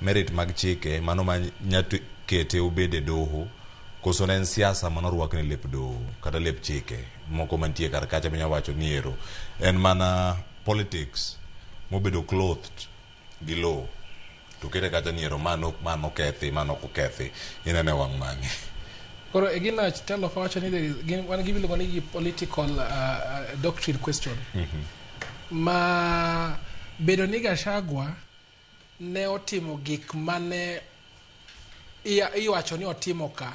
merit mag chike mano ma nyatu kete obede doho koso en siasa mano ruakne lep doho kata lep chike moko mantie kar kacha menya wacho niero en mana politics mobedo clothed gi law to kete kacha niero mano kethi mano kokethi inene wang' mangi. Koro egina telo fawacho ni there is one give you political doctrine question. Ma bedo ni Gachagua ne otimo gik mane iwacho ni otimo ka,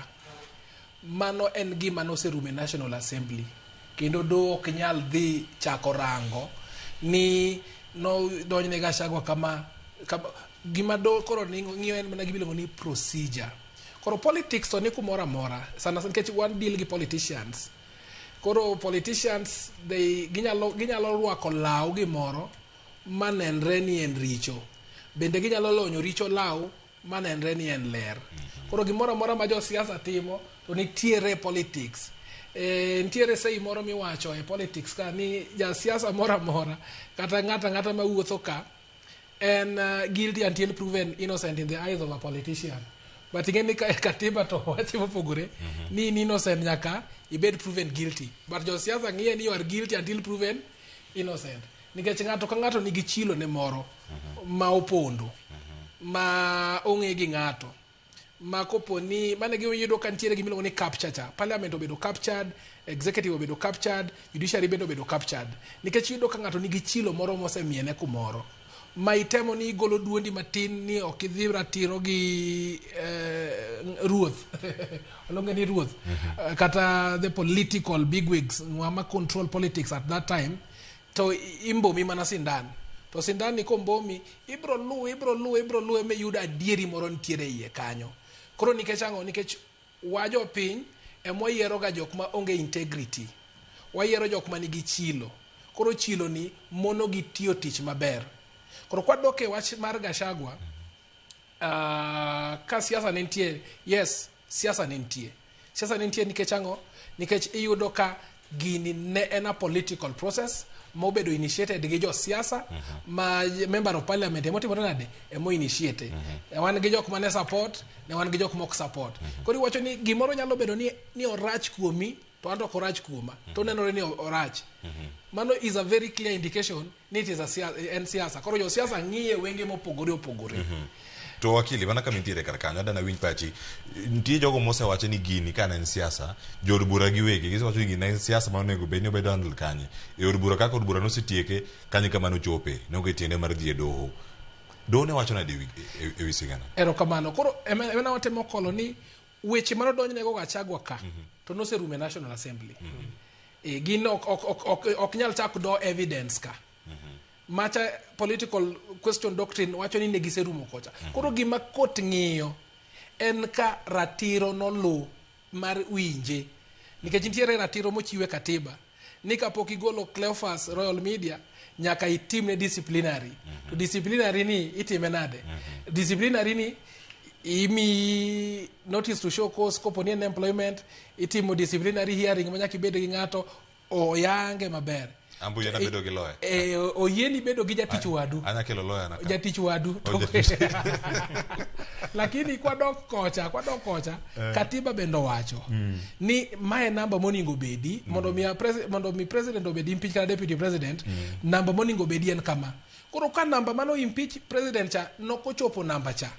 mano en gima noserume National Assembly kendo do ok nyal dhi chako rango ni no donjne Gachagua kama gima do koro ng'iyo en mana gibiluongo ni procedure. Koro politics to ni kumora mora sana nikech one deal gi politicians. Koro politicians ginyalo ruako law gimoro manenre ni en richo, bende ginyalo lonyo richo law manenre ni en ler. Koro gimoro mora ma jo siasa timo to nitiere politics. Nitiere sei moro miwacho e politics ka ni ja siasa mora mora kata ng'ata ma wuotho ka en guilty until proven innocent in the eyes of a politician. But again, katiba to wachi mopogore ni innocent nyaka ibed proven guilty. But jo siasa ng'iye ni you are guilty until proven innocent. Nikech ng'ato ka ng'ato nigi chilo ne moro ma opondo ma ong'e gi ng'ato ma koponi mane giyudo ka nitiere gimiluongo ni capture cha. Parliament obedo captured, executive obedo captured, judiciary bende obedo captured. Nikech yudo ka ng'ato nigi chilo moro mosemiene kumoro ma itemo ni golo duondi matin ni ok idhi ratiro gi ruoth olonge ni ruoth kata the political bigwigs ma control politics at that time to imbomi mana sindan to sindan ni kombomi ibro lu me yuda adieri moro ntiere iye kanyo. Koro nikech ango nikech wajo piny emoyiero ga jok ma onge integrity, wayiero jok ma nigi chilo. Koro chilo ni mono gi tiyo tich maber. Koro kwadoke wach mar Gachagua ka siasa nentie, yes, siasa nentie nikech ango nikech iyudo ka gini ne en a political process mobedo initiated gi jo siasa ma member of parliament emotimore nade emo initiate wan gi jok mane support ne wan gi jok mok support. Koro iwacho ni gimoro nyalo bedo ni orach kuomi to anto korach kuoma to nenore ni orach. Mano is a very clear indication ni it is a siasa. Koro jo siasa ng'iye wenge mopogore. To wakili mana kama nitiere kar kanyo adana winj pachi nitie jogo mosewacho ni gini kana en siasa jod bura giwegi gisewacho ni gini en siasa ma onego bed ni obedo handle kanye e od bura kaka od bura nosetieke kanye kama nochope ne onge tiende mar dhi e doho ne wacho na de e wi sigana erokamano. Koro emena watemo kolo ni weche mano donjnego Gachagua ka to noserume National Assembly. Gin ok nyal chak do evidence ka macha political question doctrine wacho ni negiserumo kocha. Koro gima kot ng'iyo en ka ratiro nolu mar winje nikech nitiere ratiro mochiwe katiba ni kapok igolo Cleophas Royal Media nyaka itimne disciplinary. To disciplinary ni itime nade? Disciplinary ni imi notice to show cause koponi en employment, itimo disciplinary hearing manyaka ibed gi ng'ato oyange maber. Ambu yana bedo gi lawyer. Oyieni bedo gi jatich wadu. Anya kelo lawyer na. Jatich wadu. Lakini kwadok kocha katiba bendo wacho ni mae namba moningo bedi mondo mi president obedi impeach kana deputy president namba moningo bedi en kama. Koro ka namba mano impeach president cha nokochopo namba cha.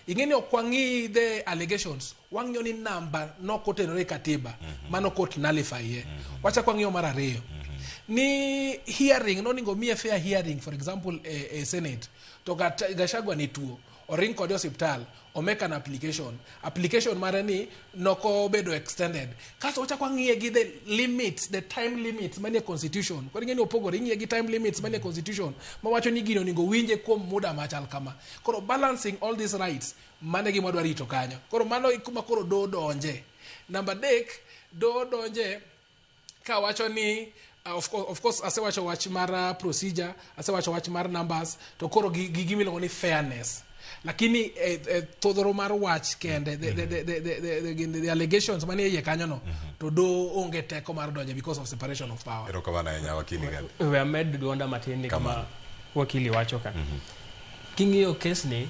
Ingeni okwangi the allegations wang'yo ni namba nokotenore katiba mano court nullify ye. Wacha kwang'yo mara ariyo. Ni hearing no ningo mie fair hearing for example Senate to Gachagua ni tuo oring kod hospital o make an application mare ni noko bedo extended kaso wacha kwa ngiye gi the time limits manie constitution kwa ngeni opogore ngiye gi time limits manie constitution ma wacho ni gino ningo winje kuom muda machal kama. Koro balancing all these rights mane gi madwa rito kanyo. Koro mano kuma koro do donje number dek do donje ka wacho ni of course asewacho wach mar procedure, asewacho wach mar numbers to koro gimiluongo ni fairness. Lakini todoro mar wach kende the allegations mane iye kanyo no to do onge teko mar donje because of separation of power. Ero kama na nya wakili gani. We are made duonda matini kama wakili wacho ka. King'iyo case ni